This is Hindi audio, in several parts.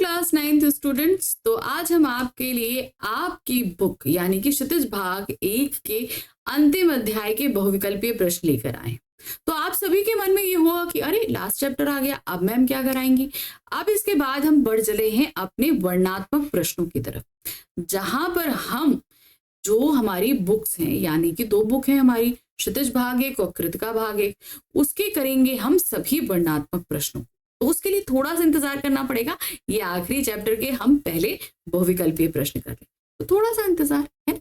Class 9th students. तो आज हम आपके लिए आपकी बुक यानी कि क्षितिज भाग 1 के अंतिम अध्याय के बहुविकल्पीय प्रश्न लेकर आए। तो आप सभी के मन में ये हुआ कि अरे लास्ट चैप्टर आ गया, अब मैम क्या कराएंगी। अब इसके बाद हम बढ़ चले हैं अपने वर्णनात्मक प्रश्नों की तरफ, जहां पर हम जो हमारी बुक्स हैं यानी कि 2 बुक हैं हमारी, क्षितिज भाग 1 और कृतिका भाग 1, उसके करेंगे हम सभी वर्णनात्मक प्रश्नों। तो उसके लिए थोड़ा सा इंतजार करना पड़ेगा, ये आखिरी चैप्टर के हम पहले बहुविकल्पीय प्रश्न कर लें, तो थोड़ा सा इंतजार है।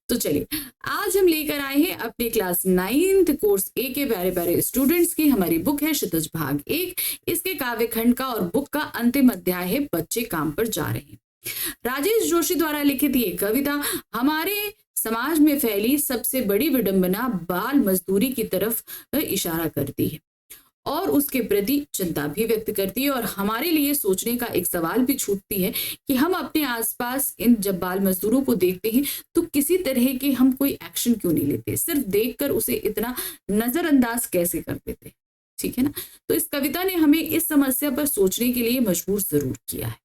तो चलिए आज हम लेकर आए हैं अपने क्लास 9th कोर्स ए के प्यारे प्यारे स्टूडेंट्स की हमारी बुक है क्षितिज भाग 1। इसके काव्यखंड का और बुक का अंतिम अध्याय है बच्चे काम पर जा रहे हैं। राजेश जोशी द्वारा लिखित ये कविता हमारे समाज में फैली सबसे बड़ी विडंबना बाल मजदूरी की तरफ इशारा करती है और उसके प्रति चिंता भी व्यक्त करती है, और हमारे लिए सोचने का एक सवाल भी छूटती है कि हम अपने आसपास इन जब बाल मजदूरों को देखते हैं तो किसी तरह के हम कोई एक्शन क्यों नहीं लेते, सिर्फ देखकर उसे इतना नजरअंदाज कैसे कर देते। ठीक है ना। तो इस कविता ने हमें इस समस्या पर सोचने के लिए मजबूर जरूर किया है।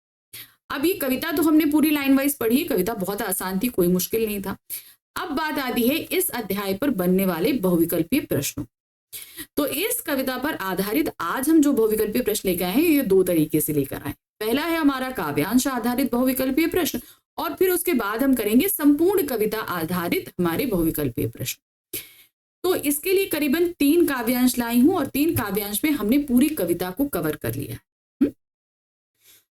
अब ये कविता तो हमने पूरी लाइन वाइज पढ़ी है, कविता बहुत आसान थी, कोई मुश्किल नहीं था। अब बात आती है इस अध्याय पर बनने वाले बहुविकल्पीय प्रश्नों। तो इस कविता पर आधारित आज हम जो बहुविकल्पीय प्रश्न लेकर आए हैं ये 2 तरीके से लेकर आए। पहला है हमारा काव्यांश आधारित बहुविकल्पीय प्रश्न, और फिर उसके बाद हम करेंगे संपूर्ण कविता आधारित हमारे बहुविकल्पीय प्रश्न। तो इसके लिए करीबन 3 काव्यांश लाई हूं, और 3 काव्यांश में हमने पूरी कविता को कवर कर लिया है।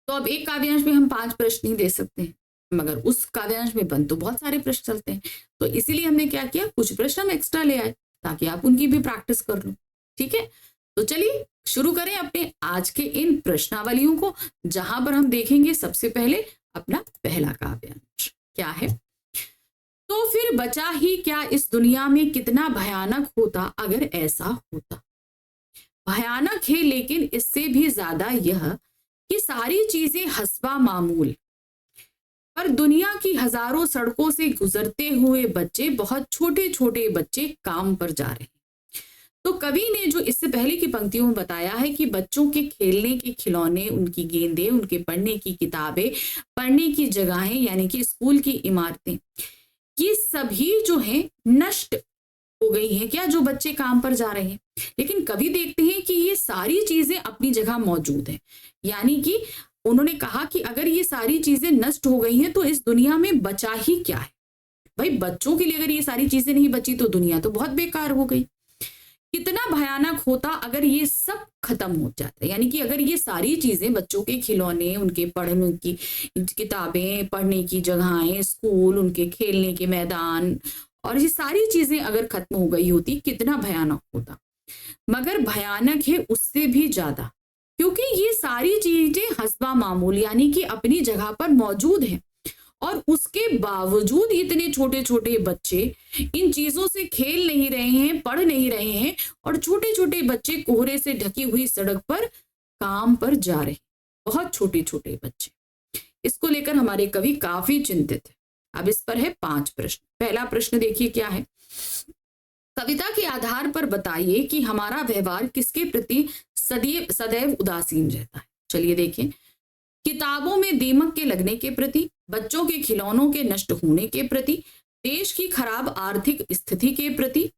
तो अब एक काव्यांश में हम 5 प्रश्न नहीं दे सकते हैं, मगर उस काव्यांश में बन तो बहुत सारे प्रश्न चलते हैं। तो इसीलिए हमने क्या किया, कुछ प्रश्न हम एक्स्ट्रा ले आए ताकि आप उनकी भी प्रैक्टिस कर लो। ठीक है, तो चलिए शुरू करें अपने आज के इन प्रश्नावलियों को, जहां पर हम देखेंगे सबसे पहले अपना पहला काव्यांश क्या है। तो फिर बचा ही क्या इस दुनिया में, कितना भयानक होता अगर ऐसा होता। भयानक है लेकिन इससे भी ज्यादा यह कि सारी चीजें हस्बा मामूल, पर दुनिया की हजारों सड़कों से गुजरते हुए बच्चे, बहुत छोटे छोटे बच्चे काम पर जा रहे हैं। तो कवि ने जो इससे पहले की पंक्तियों में बताया है कि बच्चों के खेलने के खिलौने, उनकी गेंदें, उनके पढ़ने की किताबें, पढ़ने की जगहें यानी कि स्कूल की इमारतें, ये सभी जो है नष्ट हो गई हैं क्या, जो बच्चे काम पर जा रहे हैं। लेकिन कवि देखते हैं कि ये सारी चीजें अपनी जगह मौजूद हैं, यानी कि उन्होंने कहा कि अगर ये सारी चीजें नष्ट हो गई हैं तो इस दुनिया में बचा ही क्या है। भाई बच्चों के लिए अगर ये सारी चीजें नहीं बची तो दुनिया तो बहुत बेकार हो गई। कितना भयानक होता अगर ये सब खत्म हो जाता, यानी कि अगर ये सारी चीजें, बच्चों के खिलौने, उनके पढ़ने की किताबें, पढ़ने की जगहें, स्कूल, उनके खेलने के मैदान, और ये सारी चीजें अगर खत्म हो गई होती, कितना भयानक होता। मगर भयानक है उससे भी ज्यादा, क्योंकि ये सारी चीजें हस्बा मामूल यानी कि अपनी जगह पर मौजूद हैं, और उसके बावजूद इतने छोटे छोटे बच्चे इन चीजों से खेल नहीं रहे हैं, पढ़ नहीं रहे हैं, और छोटे छोटे बच्चे कोहरे से ढकी हुई सड़क पर काम पर जा रहे हैं, बहुत छोटे छोटे बच्चे। इसको लेकर हमारे कवि काफी चिंतित है। अब इस पर है 5 प्रश्न। पहला प्रश्न देखिए क्या है। कविता के आधार पर बताइए कि हमारा व्यवहार किसके प्रति सदैव उदासीन रहता है। चलिए देखें, किताबों में दीमक के लगने के प्रति, बच्चों के खिलौनों के नष्ट होने के प्रति, देश की खराब आर्थिक स्थिति के प्रति,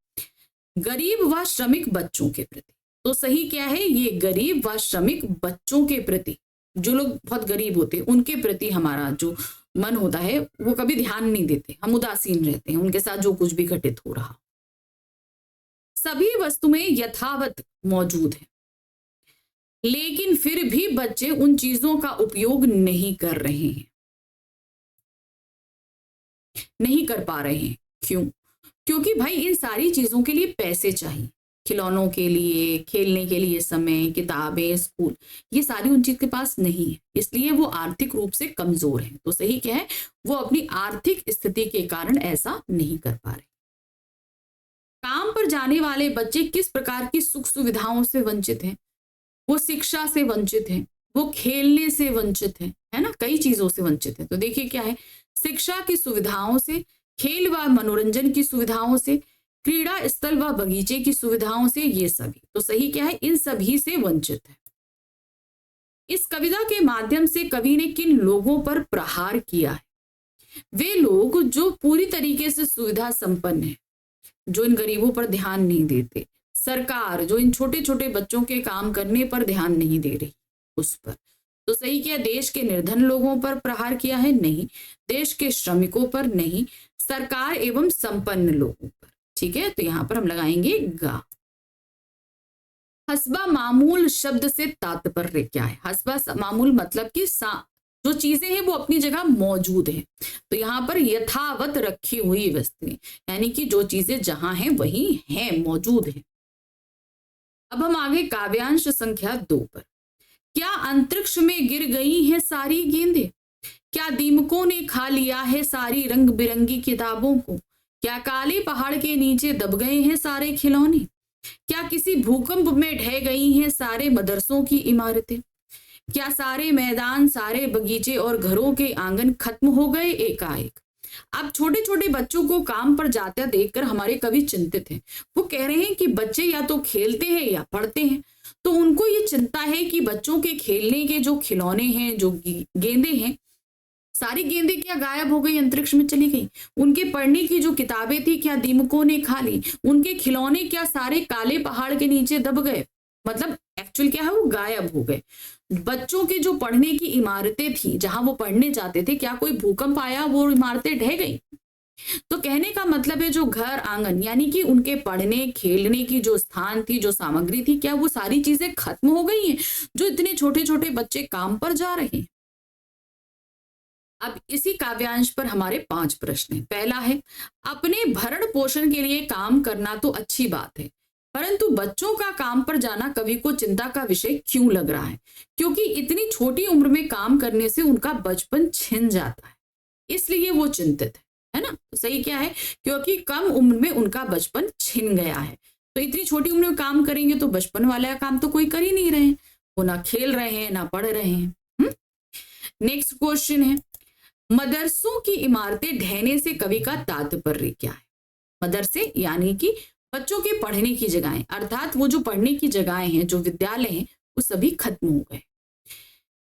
गरीब व श्रमिक बच्चों के प्रति। तो सही क्या है, ये गरीब व श्रमिक बच्चों के प्रति, जो लोग बहुत गरीब होते हैं उनके प्रति हमारा जो मन होता है वो कभी ध्यान नहीं देते, हम उदासीन रहते हैं उनके साथ जो कुछ भी घटित हो रहा। सभी वस्तुएं यथावत मौजूद है, लेकिन फिर भी बच्चे उन चीजों का उपयोग नहीं कर रहे हैं, नहीं कर पा रहे हैं। क्यों? क्योंकि भाई इन सारी चीजों के लिए पैसे चाहिए, खिलौनों के लिए, खेलने के लिए समय, किताबें, स्कूल, ये सारी उन चीज के पास नहीं है, इसलिए वो आर्थिक रूप से कमजोर है। तो सही क्या है, वो अपनी आर्थिक स्थिति के कारण ऐसा नहीं कर पा रहे। काम पर जाने वाले बच्चे किस प्रकार की सुख सुविधाओं से वंचित हैं? वो शिक्षा से वंचित हैं, वो खेलने से वंचित है ना, कई चीजों से वंचित है। तो देखिए क्या है, शिक्षा की सुविधाओं से, खेल व मनोरंजन की सुविधाओं से, क्रीड़ा स्थल व बगीचे की सुविधाओं से, ये सभी। तो सही क्या है, इन सभी से वंचित है। इस कविता के माध्यम से कवि ने किन लोगों पर प्रहार किया है? वे लोग जो पूरी तरीके से सुविधा संपन्न है, जो इन गरीबों पर ध्यान नहीं देते, सरकार जो इन छोटे छोटे बच्चों के काम करने पर ध्यान नहीं दे रही उस पर। तो सही क्या देश के निर्धन लोगों पर प्रहार किया है? नहीं। देश के श्रमिकों पर? नहीं। सरकार एवं संपन्न लोगों पर। ठीक है, तो यहां पर हम लगाएंगे गा। हस्बा मामूल शब्द से तात्पर्य क्या है? हस्बा मामूल मतलब कि जो चीजें हैं वो अपनी जगह मौजूद है, तो यहाँ पर यथावत रखी हुई वस्तुएं, यानी कि जो चीजें जहां हैं वही हैं, मौजूद है। अब हम आगे काव्यांश संख्या 2 पर। क्या अंतरिक्ष में गिर गई हैं सारी गेंदें? क्या दीमकों ने खा लिया है सारी रंग बिरंगी किताबों को? क्या काले पहाड़ के नीचे दब गए हैं सारे खिलौने? क्या किसी भूकंप में ढह गई हैं सारे मदरसों की इमारतें? क्या सारे मैदान, सारे बगीचे और घरों के आंगन खत्म हो गए एकाएक? अब छोटे छोटे बच्चों को काम पर जाते देखकर हमारे कवि चिंतित हैं। वो कह रहे हैं कि बच्चे या तो खेलते हैं या पढ़ते हैं, तो उनको ये चिंता है कि बच्चों के खेलने के जो खिलौने हैं, जो गेंदें हैं, सारी गेंदें क्या गायब हो गई, अंतरिक्ष में चली गई? उनके पढ़ने की जो किताबें थी क्या दीमकों ने खा ली? उनके खिलौने क्या सारे काले पहाड़ के नीचे दब गए? मतलब एक्चुअल क्या है, वो गायब हो गए। बच्चों के जो पढ़ने की इमारतें थी, जहां वो पढ़ने जाते थे, क्या कोई भूकंप आया, वो इमारतें ढह गई? तो कहने का मतलब है जो घर आंगन, यानी कि उनके पढ़ने खेलने की जो स्थान थी, जो सामग्री थी, क्या वो सारी चीजें खत्म हो गई हैं, जो इतने छोटे छोटे बच्चे काम पर जा रहे हैं? अब इसी काव्यांश पर हमारे 5 प्रश्न हैं। पहला है, अपने भरण पोषण के लिए काम करना तो अच्छी बात है, परंतु बच्चों का काम पर जाना कवि को चिंता का विषय क्यों लग रहा है? क्योंकि इतनी छोटी उम्र में काम करने से उनका बचपन छिन जाता है, इसलिए वो चिंतित है ना? तो सही क्या है? क्योंकि कम उम्र में उनका बचपन छिन गया है। तो इतनी छोटी उम्र में काम करेंगे तो बचपन वाला काम तो कोई कर ही नहीं रहे हैं, वो ना खेल रहे हैं ना पढ़ रहे हैं। नेक्स्ट क्वेश्चन है, मदरसों की इमारतें ढहने से कवि का तात्पर्य क्या है? मदरसे यानी कि बच्चों के पढ़ने की जगहें, अर्थात वो जो पढ़ने की जगहें हैं, जो विद्यालय हैं, वो सभी खत्म हो गए।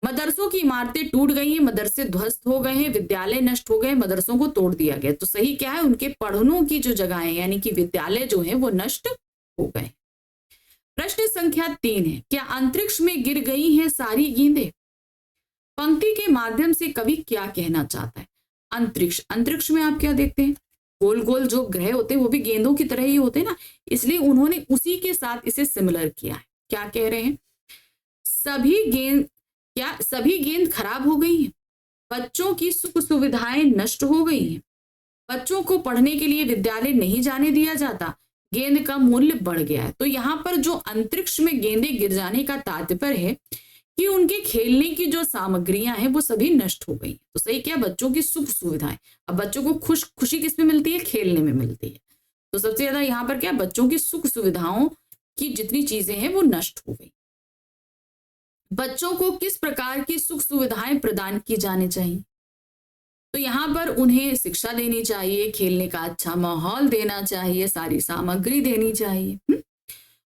मदरसों की इमारतें टूट गई हैं, मदरसे ध्वस्त हो गए हैं, विद्यालय नष्ट हो गए, मदरसों को तोड़ दिया गया। तो सही क्या है? उनके पढ़नों की जो जगहें यानी कि विद्यालय जो है वो नष्ट हो गए। प्रश्न संख्या 3 है, क्या अंतरिक्ष में गिर गई हैं सारी गेंदें? पंक्ति के माध्यम से कवि क्या कहना चाहता है? अंतरिक्ष, अंतरिक्ष में आप क्या देखते हैं? गोल गोल जो ग्रह होते हैं वो भी गेंदों की तरह ही होते हैं ना, इसलिए उन्होंने उसी के साथ इसे सिमिलर किया है। क्या कह रहे हैं? सभी गेंद खराब हो गई हैं? बच्चों की सुख सुविधाएं नष्ट हो गई हैं? बच्चों को पढ़ने के लिए विद्यालय नहीं जाने दिया जाता? गेंद का मूल्य बढ़ गया है? तो यहाँ पर जो अंतरिक्ष में गेंदें गिर जाने का तात्पर्य है कि उनके खेलने की जो सामग्रियां हैं वो सभी नष्ट हो गई। तो सही क्या? बच्चों की सुख सुविधाएं। अब बच्चों को खुशी किस में मिलती है? खेलने में मिलती है। तो सबसे ज्यादा यहाँ पर क्या, बच्चों की सुख सुविधाओं की जितनी चीजें हैं वो नष्ट हो गई। बच्चों को किस प्रकार की सुख सुविधाएं प्रदान की जानी चाहिए? तो यहाँ पर उन्हें शिक्षा देनी चाहिए, खेलने का अच्छा माहौल देना चाहिए, सारी सामग्री देनी चाहिए,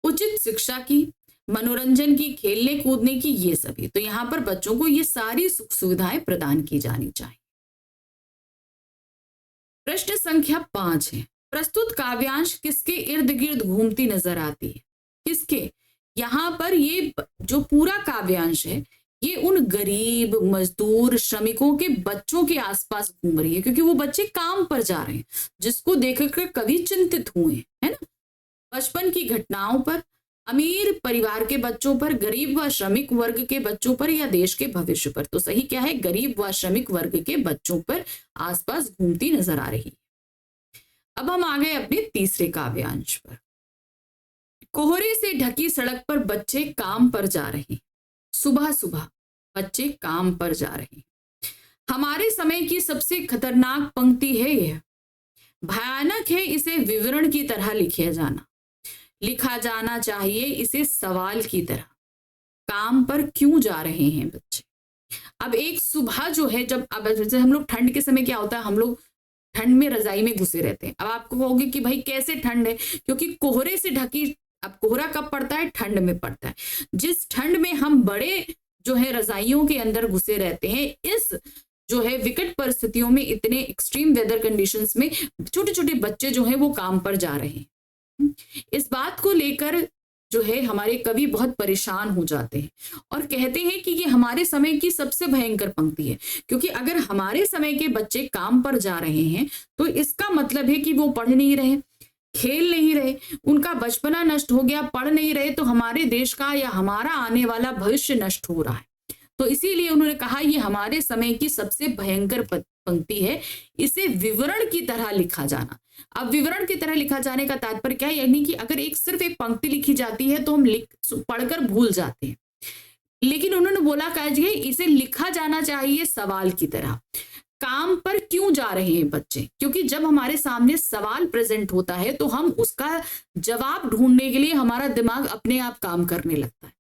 उचित शिक्षा की, मनोरंजन की, खेलने कूदने की, ये सभी। तो यहाँ पर बच्चों को ये सारी सुख सुविधाएं प्रदान की जानी चाहिए। प्रश्न संख्या 5 है, प्रस्तुत काव्यांश किसके इर्द गिर्द घूमती नजर आती है? किसके? यहाँ पर ये जो पूरा काव्यांश है ये उन गरीब मजदूर श्रमिकों के बच्चों के आसपास घूम रही है, क्योंकि वो बच्चे काम पर जा रहे हैं, जिसको देखकर कवि चिंतित हुए, है ना? बचपन की घटनाओं पर, अमीर परिवार के बच्चों पर, गरीब व श्रमिक वर्ग के बच्चों पर, या देश के भविष्य पर? तो सही क्या है? गरीब व श्रमिक वर्ग के बच्चों पर आसपास घूमती नजर आ रही है। अब हम आ गए अपने तीसरे काव्यांश पर। कोहरे से ढकी सड़क पर बच्चे काम पर जा रहे हैं। सुबह सुबह बच्चे काम पर जा रहे हैं। हमारे समय की सबसे खतरनाक पंक्ति है यह। भयानक है इसे विवरण की तरह लिखा जाना चाहिए इसे सवाल की तरह। काम पर क्यों जा रहे हैं बच्चे? अब एक सुबह जो है, जब अब जैसे हम लोग ठंड के समय क्या होता है, हम लोग ठंड में रजाई में घुसे रहते हैं। अब आपको कहोगे कि भाई कैसे ठंड है? क्योंकि कोहरे से ढकी, अब कोहरा कब पड़ता है? ठंड में पड़ता है। जिस ठंड में हम बड़े जो है रजाइयों के अंदर घुसे रहते हैं। इस जो है विकट परिस्थितियों में, इतने एक्सट्रीम वेदर कंडीशंस में छोटे छोटे बच्चे जो है वो काम पर जा रहे हैं। इस बात को लेकर जो है हमारे कवि बहुत परेशान हो जाते हैं और कहते हैं कि ये हमारे समय की सबसे भयंकर पंक्ति है, क्योंकि अगर हमारे समय के बच्चे काम पर जा रहे हैं तो इसका मतलब है कि वो पढ़ नहीं रहे, खेल नहीं रहे, उनका बचपना नष्ट हो गया, पढ़ नहीं रहे, तो हमारे देश का या हमारा आने वाला भविष्य नष्ट हो रहा है। तो इसीलिए उन्होंने कहा ये हमारे समय की सबसे भयंकर पंक्ति है, इसे विवरण की तरह लिखा जाना। अब विवरण की तरह लिखा जाने का तात्पर्य क्या है, यानी कि अगर सिर्फ एक पंक्ति लिखी जाती है तो हम पढ़कर भूल जाते हैं, लेकिन उन्होंने बोला कि इसे लिखा जाना चाहिए सवाल की तरह। काम पर क्यों जा रहे हैं बच्चे, क्योंकि जब हमारे सामने सवाल प्रेजेंट होता है तो हम उसका जवाब ढूंढने के लिए हमारा दिमाग अपने आप काम करने लगता है।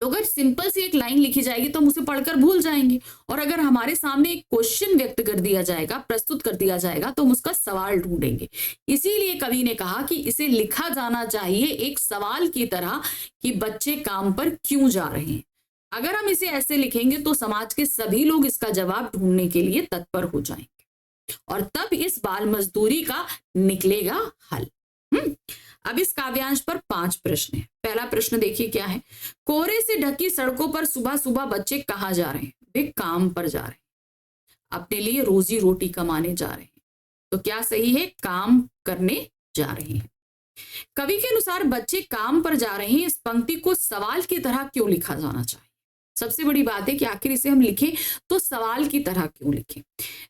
तो अगर सिंपल सी एक लाइन लिखी जाएगी तो हम उसे पढ़कर भूल जाएंगे, और अगर हमारे सामने एक क्वेश्चन व्यक्त कर दिया जाएगा, प्रस्तुत कर दिया जाएगा, तो हम उसका सवाल ढूंढेंगे। इसीलिए कवि ने कहा कि इसे लिखा जाना चाहिए एक सवाल की तरह कि बच्चे काम पर क्यों जा रहे हैं। अगर हम इसे ऐसे लिखेंगे तो समाज के सभी लोग इसका जवाब ढूंढने के लिए तत्पर हो जाएंगे और तब इस बाल मजदूरी का निकलेगा हल। अब इस काव्यांश पर 5 प्रश्न हैं। पहला प्रश्न देखिए क्या है, कोहरे से ढकी सड़कों पर सुबह सुबह बच्चे कहाँ जा रहे हैं? वे काम पर जा रहे हैं, अपने लिए रोजी रोटी कमाने जा रहे हैं। तो क्या सही है? काम करने जा रहे हैं। कवि के अनुसार बच्चे काम पर जा रहे हैं, इस पंक्ति को सवाल की तरह क्यों लिखा जाना चाहिए? सबसे बड़ी बात है कि आखिर इसे हम लिखें तो सवाल की तरह क्यों लिखें?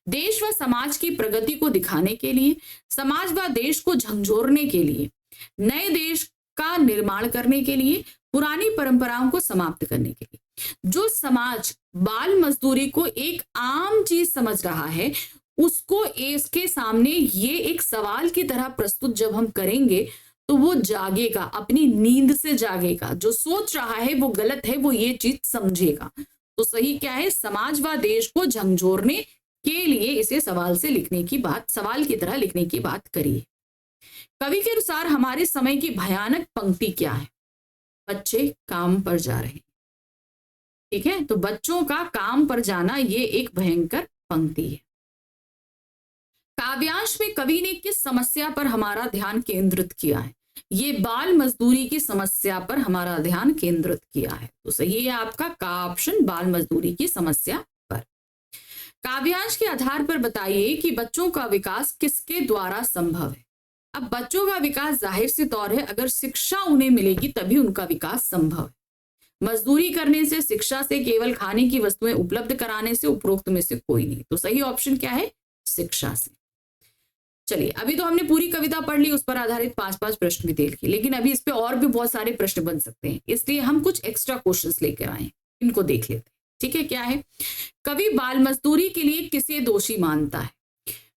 देश व समाज की प्रगति को दिखाने के लिए, समाज व देश को झंझोरने के लिए, नए देश का निर्माण करने के लिए, पुरानी परंपराओं को समाप्त करने के लिए। जो समाज बाल मजदूरी को एक आम चीज समझ रहा है, उसको इसके सामने ये एक सवाल की तरह प्रस्तुत जब हम करेंगे तो वो जागेगा, अपनी नींद से जागेगा। जो सोच रहा है वो गलत है, वो ये चीज समझेगा। तो सही क्या है? समाज व देश को झंझोरने के लिए इसे सवाल से लिखने की बात, सवाल की तरह लिखने की बात करिए। कवि के अनुसार हमारे समय की भयानक पंक्ति क्या है? बच्चे काम पर जा रहे हैं। ठीक है, तो बच्चों का काम पर जाना ये एक भयंकर पंक्ति है। काव्यांश में कवि ने किस समस्या पर हमारा ध्यान केंद्रित किया है? ये बाल मजदूरी की समस्या पर हमारा ध्यान केंद्रित किया है। तो सही है आपका का ऑप्शन, बाल मजदूरी की समस्या पर। काव्यांश के आधार पर बताइए कि बच्चों का विकास किसके द्वारा संभव है? अब बच्चों का विकास जाहिर सी तौर है, अगर शिक्षा उन्हें मिलेगी तभी उनका विकास संभव है। मजदूरी करने से, शिक्षा से, केवल खाने की वस्तुएं उपलब्ध कराने से, उपरोक्त में से कोई नहीं। तो सही ऑप्शन क्या है? शिक्षा से। चलिए, अभी तो हमने पूरी कविता पढ़ ली, उस पर आधारित 5-5 प्रश्न भी देख लिए, लेकिन अभी इस पे और भी बहुत सारे प्रश्न बन सकते हैं, इसलिए हम कुछ एक्स्ट्रा क्वेश्चंस लेकर आए, इनको देख लेते हैं। ठीक है, क्या है? कवि बाल मजदूरी के लिए किसे दोषी मानता है?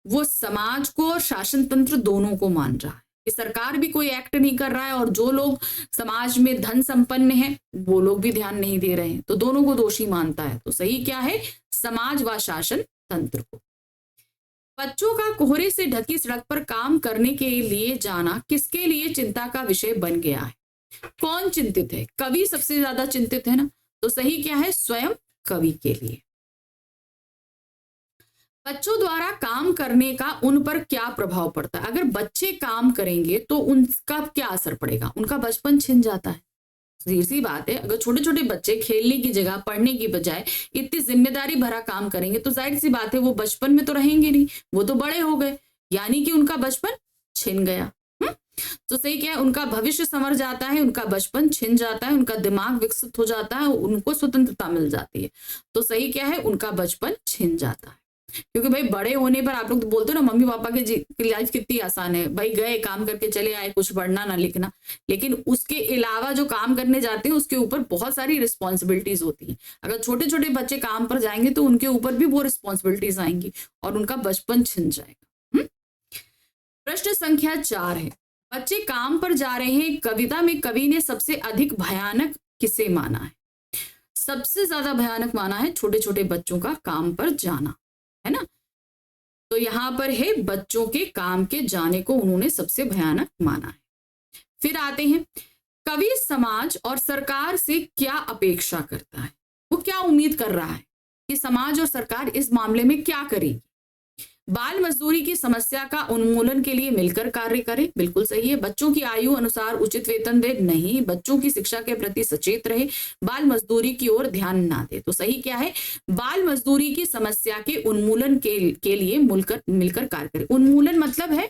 वो समाज को और शासन तंत्र दोनों को मान रहा है कि सरकार भी कोई एक्ट नहीं कर रहा है और जो लोग समाज में धन संपन्न हैं वो लोग भी ध्यान नहीं दे रहे हैं, तो दोनों को दोषी मानता है। तो सही क्या है? समाज व शासन तंत्र को। बच्चों का कोहरे से ढकी सड़क पर काम करने के लिए जाना किसके लिए चिंता का विषय बन गया है? कौन चिंतित है? कवि सबसे ज्यादा चिंतित है ना, तो सही क्या है? स्वयं कवि के लिए। बच्चों द्वारा काम करने का उन पर क्या प्रभाव पड़ता है? अगर बच्चे काम करेंगे तो उनका क्या असर पड़ेगा? उनका बचपन छिन जाता है। सीधी सी बात है, अगर छोटे छोटे बच्चे खेलने की जगह, पढ़ने की बजाय इतनी जिम्मेदारी भरा काम करेंगे तो जाहिर सी बात है वो बचपन में तो रहेंगे नहीं, वो तो बड़े हो गए, यानी कि उनका बचपन छिन गया। तो सही क्या है? उनका भविष्य संवर जाता है, उनका बचपन छिन जाता है, उनका दिमाग विकसित हो जाता है, उनको स्वतंत्रता मिल जाती है। तो सही क्या है? उनका बचपन छिन जाता है। क्योंकि भाई बड़े होने पर आप लोग तो बोलते हो ना, मम्मी पापा की लाइफ कितनी आसान है, भाई गए काम करके चले आए, कुछ पढ़ना ना लिखना, लेकिन उसके अलावा जो काम करने जाते हैं उसके ऊपर बहुत सारी रिस्पॉन्सिबिलिटीज होती हैं। अगर छोटे छोटे बच्चे काम पर जाएंगे तो उनके ऊपर भी वो रिस्पॉन्सिबिलिटीज आएंगी और उनका बचपन छिन जाएगा। प्रश्न संख्या 4 है, बच्चे काम पर जा रहे हैं, कविता में कवि ने सबसे अधिक भयानक किसे माना है? सबसे ज्यादा भयानक माना है छोटे छोटे बच्चों का काम पर जाना, है ना। तो यहां पर है बच्चों के काम के जाने को उन्होंने सबसे भयानक माना है। फिर आते हैं, कवि समाज और सरकार से क्या अपेक्षा करता है? वो क्या उम्मीद कर रहा है कि समाज और सरकार इस मामले में क्या करेगी। बाल मजदूरी की समस्या का उन्मूलन के लिए मिलकर कार्य करें, बिल्कुल सही है। बच्चों की आयु अनुसार उचित वेतन दे, नहीं। बच्चों की शिक्षा के प्रति सचेत रहे, बाल मजदूरी की ओर ध्यान ना दे। तो सही क्या है, बाल मजदूरी की समस्या के उन्मूलन के लिए मिलकर कार्य करें। उन्मूलन मतलब है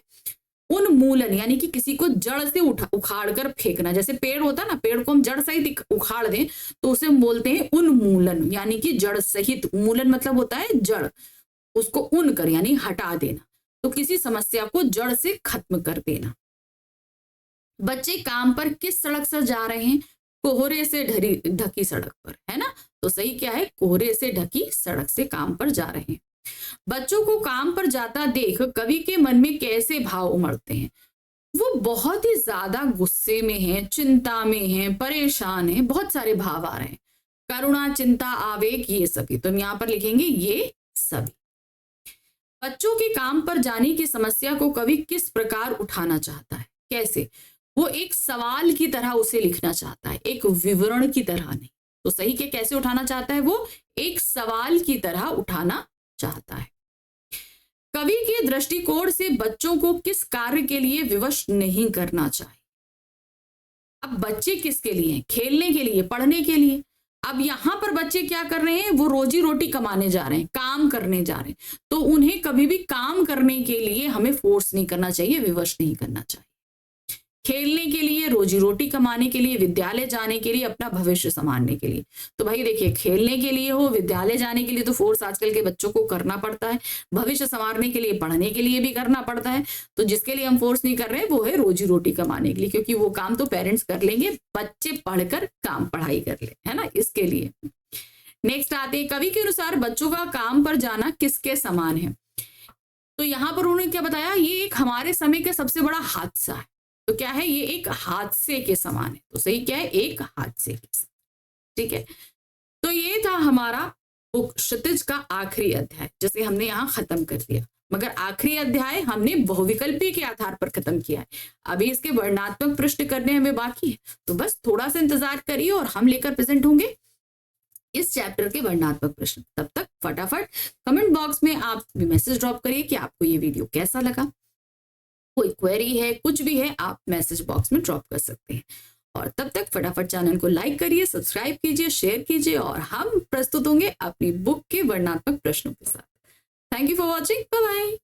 उन्मूलन, यानी कि किसी को जड़ से उखाड़ कर फेंकना। जैसे पेड़ होता है ना, पेड़ को हम जड़ सहित उखाड़ दें तो उसे हम बोलते हैं उन्मूलन, यानी कि जड़ सहित। मूलन मतलब होता है जड़, उसको उन कर यानी हटा देना। तो किसी समस्या को जड़ से खत्म कर देना। बच्चे काम पर किस सड़क से जा रहे हैं, कोहरे से ढकी सड़क पर, है ना। तो सही क्या है, कोहरे से ढकी सड़क से काम पर जा रहे हैं। बच्चों को काम पर जाता देख कवि के मन में कैसे भाव उमड़ते हैं। वो बहुत ही ज्यादा गुस्से में है, चिंता में है, परेशान है, बहुत सारे भाव आ रहे हैं। करुणा, चिंता, आवेग, ये सभी। तो हम यहाँ पर लिखेंगे ये सभी। बच्चों के काम पर जाने की समस्या को कवि किस प्रकार उठाना चाहता है, कैसे। वो एक सवाल की तरह उसे लिखना चाहता है, एक विवरण की तरह नहीं। तो सही के कैसे उठाना चाहता है, वो एक सवाल की तरह उठाना चाहता है। कवि के दृष्टिकोण से बच्चों को किस कार्य के लिए विवश नहीं करना चाहिए। अब बच्चे किसके लिए हैं, खेलने के लिए, पढ़ने के लिए। अब यहां पर बच्चे क्या कर रहे हैं, वो रोजी रोटी कमाने जा रहे हैं, काम करने जा रहे हैं। तो उन्हें कभी भी काम करने के लिए हमें फोर्स नहीं करना चाहिए, विवश नहीं करना चाहिए। खेलने के लिए, रोजी रोटी कमाने के लिए, विद्यालय जाने के लिए, अपना भविष्य संभालने के लिए। तो भाई देखिए, खेलने के लिए हो, विद्यालय जाने के लिए तो फोर्स आजकल के बच्चों को करना पड़ता है। भविष्य संवारने के लिए, पढ़ने के लिए भी करना पड़ता है। तो जिसके लिए हम फोर्स नहीं कर रहे हैं वो है रोजी रोटी कमाने के लिए, क्योंकि वो काम तो पेरेंट्स कर लेंगे, बच्चे पढ़कर काम पढ़ाई कर ले, है ना, इसके लिए। नेक्स्ट आते हैं, कवि के अनुसार बच्चों का काम पर जाना किसके समान है। तो यहां पर उन्होंने क्या बताया, ये एक हमारे समय का सबसे बड़ा हादसा है। तो क्या है, ये एक हादसे के समान है। तो सही क्या है, एक हादसे के समान। ठीक है, तो ये था हमारा बुक क्षितिज का आखिरी अध्याय, जिसे हमने यहाँ खत्म कर दिया। मगर आखिरी अध्याय हमने बहुविकल्पी के आधार पर खत्म किया है। अभी इसके वर्णनात्मक प्रश्न करने हमें बाकी है। तो बस थोड़ा सा इंतजार करिए और हम लेकर प्रेजेंट होंगे इस चैप्टर के वर्णनात्मक प्रश्न। तब तक फटाफट कमेंट बॉक्स में आप भी मैसेज ड्रॉप करिए कि आपको ये वीडियो कैसा लगा। कोई क्वेरी है, कुछ भी है, आप मैसेज बॉक्स में ड्रॉप कर सकते हैं। और तब तक फटाफट चैनल को लाइक करिए, सब्सक्राइब कीजिए, शेयर कीजिए, और हम प्रस्तुत होंगे अपनी बुक के वर्णनात्मक प्रश्नों के साथ। Thank you for watching, bye bye.